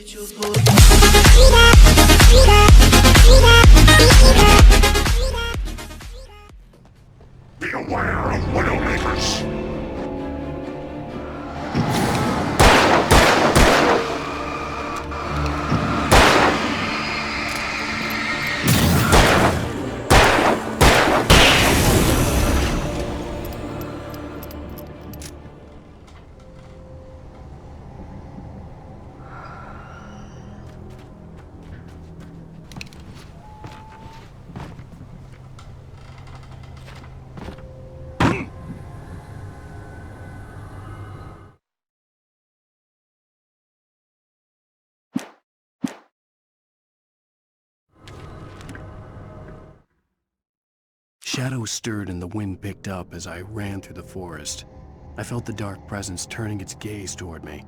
Be aware of Widowmakers! Shadows stirred and the wind picked up as I ran through the forest. I felt the dark presence turning its gaze toward me.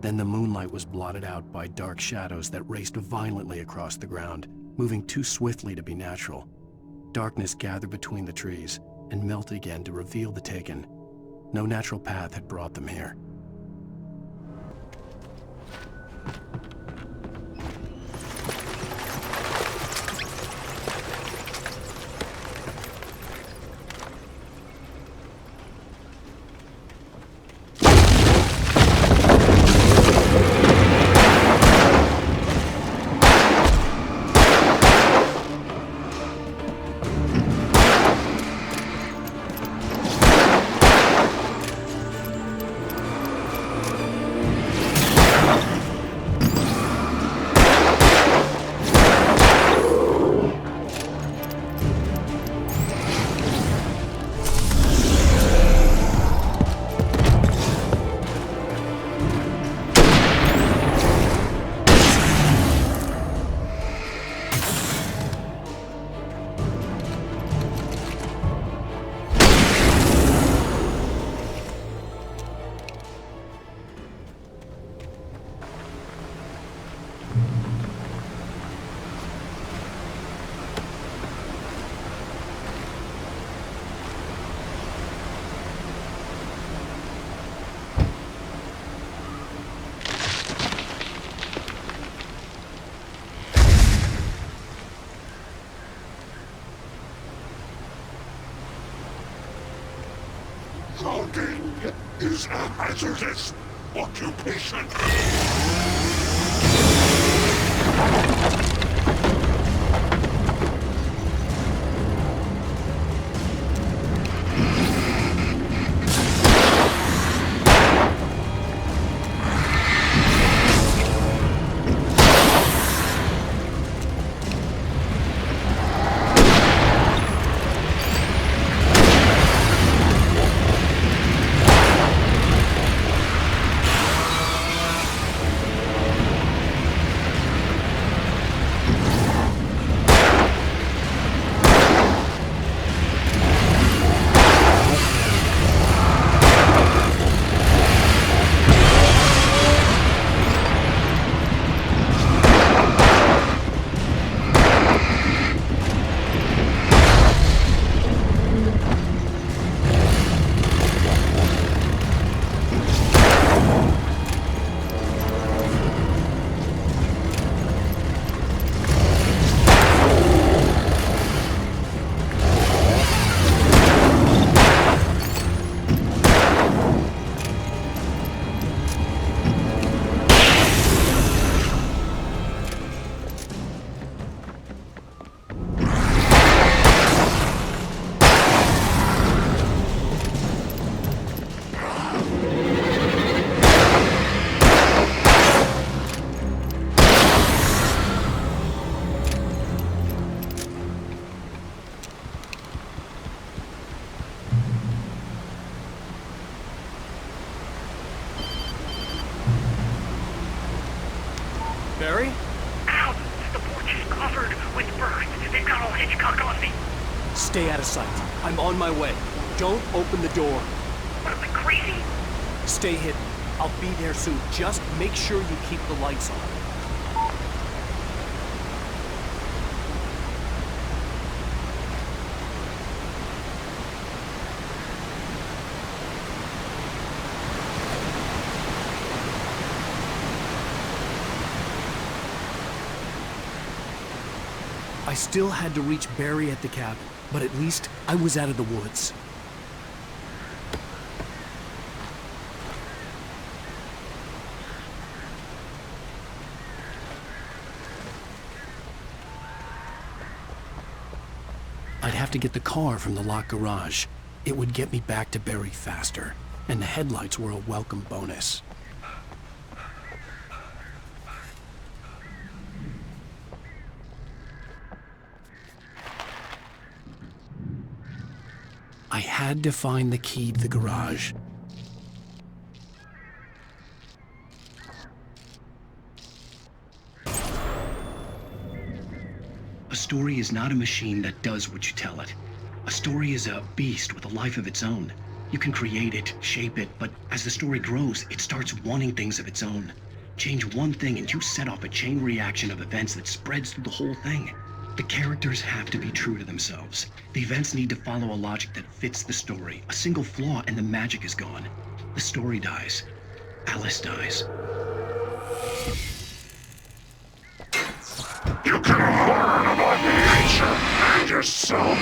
Then the moonlight was blotted out by dark shadows that raced violently across the ground, moving too swiftly to be natural. Darkness gathered between the trees and melted again to reveal the Taken. No natural path had brought them here. Logging is a hazardous occupation. Barry? Ow! The porch is covered with burns. They've got all Hitchcock on me. Stay out of sight. I'm on my way. Don't open the door. What, am I crazy? Stay hidden. I'll be there soon. Just make sure you keep the lights on. I still had to reach Barry at the cabin, but at least I was out of the woods. I'd have to get the car from the locked garage. It would get me back to Barry faster, and the headlights were a welcome bonus. I had to find the key to the garage. A story is not a machine that does what you tell it. A story is a beast with a life of its own. You can create it, shape it, but as the story grows, it starts wanting things of its own. Change one thing and you set off a chain reaction of events that spreads through the whole thing. The characters have to be true to themselves. The events need to follow a logic that fits the story. A single flaw and the magic is gone. The story dies. Alice dies. You can learn about nature and yourself.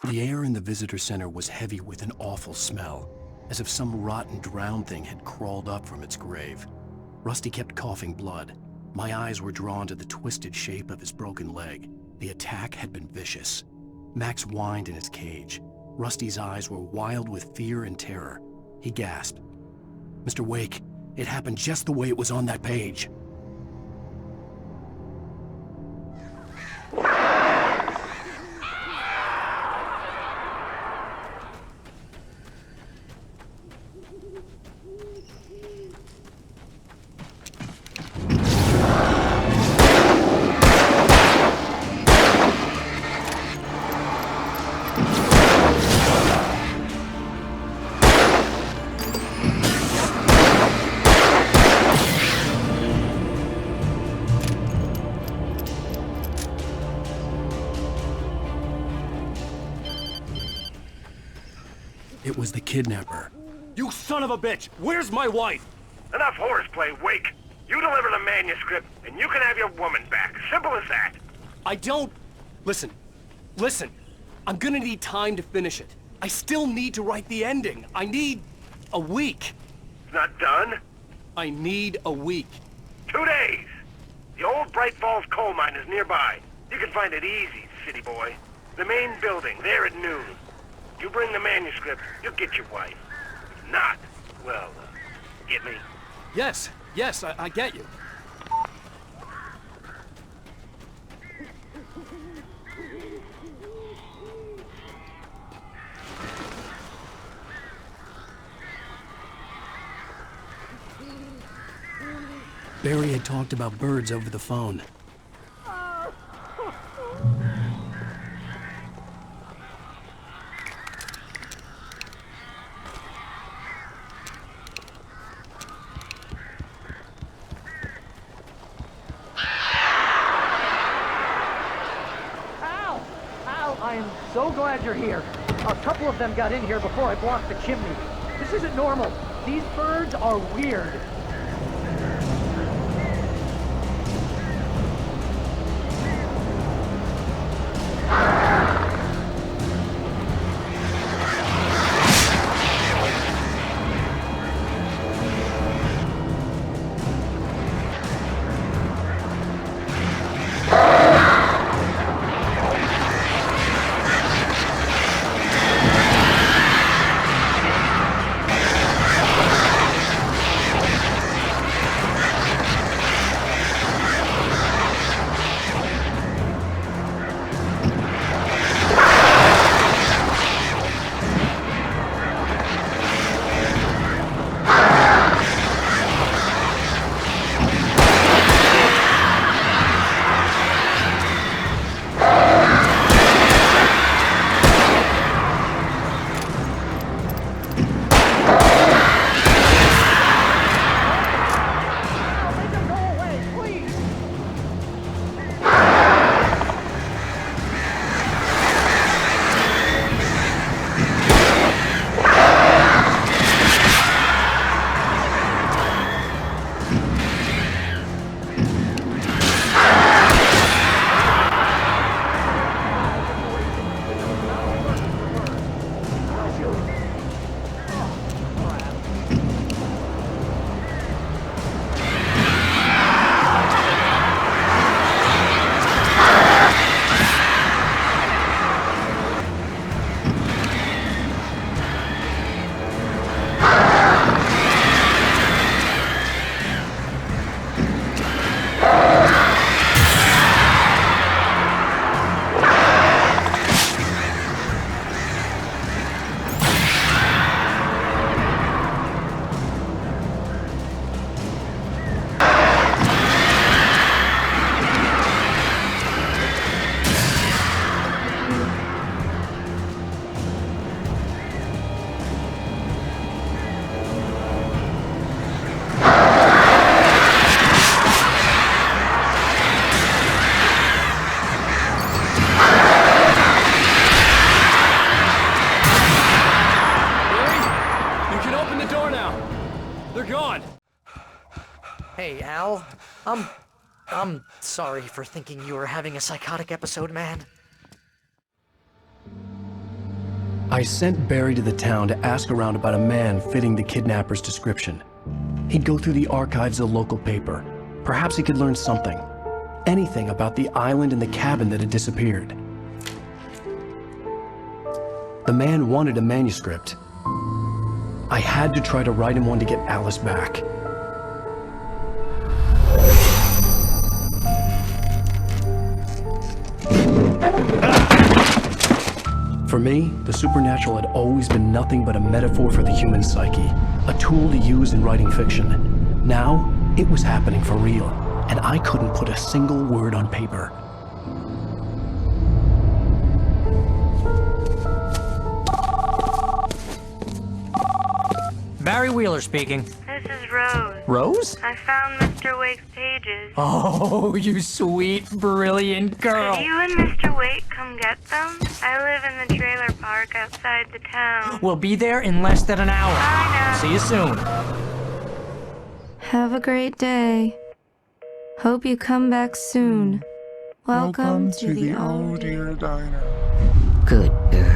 The air in the visitor center was heavy with an awful smell, as if some rotten drowned thing had crawled up from its grave. Rusty kept coughing blood. My eyes were drawn to the twisted shape of his broken leg. The attack had been vicious. Max whined in his cage. Rusty's eyes were wild with fear and terror. He gasped. "Mr. Wake, it happened just the way it was on that page." It was the kidnapper. You son of a bitch! Where's my wife? Enough horseplay, Wake. You deliver the manuscript, and you can have your woman back. Simple as that. I don't... Listen. I'm gonna need time to finish it. I still need to write the ending. I need... a week. It's not done. I need a week. 2 days. The old Bright Falls coal mine is nearby. You can find it easy, city boy. The main building, there at noon. You bring the manuscript, you'll get your wife. If not, well, get me? Yes, I get you. Barry had talked about birds over the phone. I am so glad you're here. A couple of them got in here before I blocked the chimney. This isn't normal. These birds are weird. Hey, Al. I'm sorry for thinking you were having a psychotic episode, man. I sent Barry to the town to ask around about a man fitting the kidnapper's description. He'd go through the archives of the local paper. Perhaps he could learn something. Anything about the island and the cabin that had disappeared. The man wanted a manuscript. I had to try to write him one to get Alice back. For me, the supernatural had always been nothing but a metaphor for the human psyche, a tool to use in writing fiction. Now, it was happening for real, and I couldn't put a single word on paper. Barry Wheeler speaking. This is Rose. Rose? I found Mr. Wake's pages. Oh, you sweet, brilliant girl. Could you and Mr. Wake come get them? I live in the trailer park outside the town. We'll be there in less than an hour. Bye now. See you soon. Have a great day. Hope you come back soon. Welcome to the Oh Dear Diner. Good girl.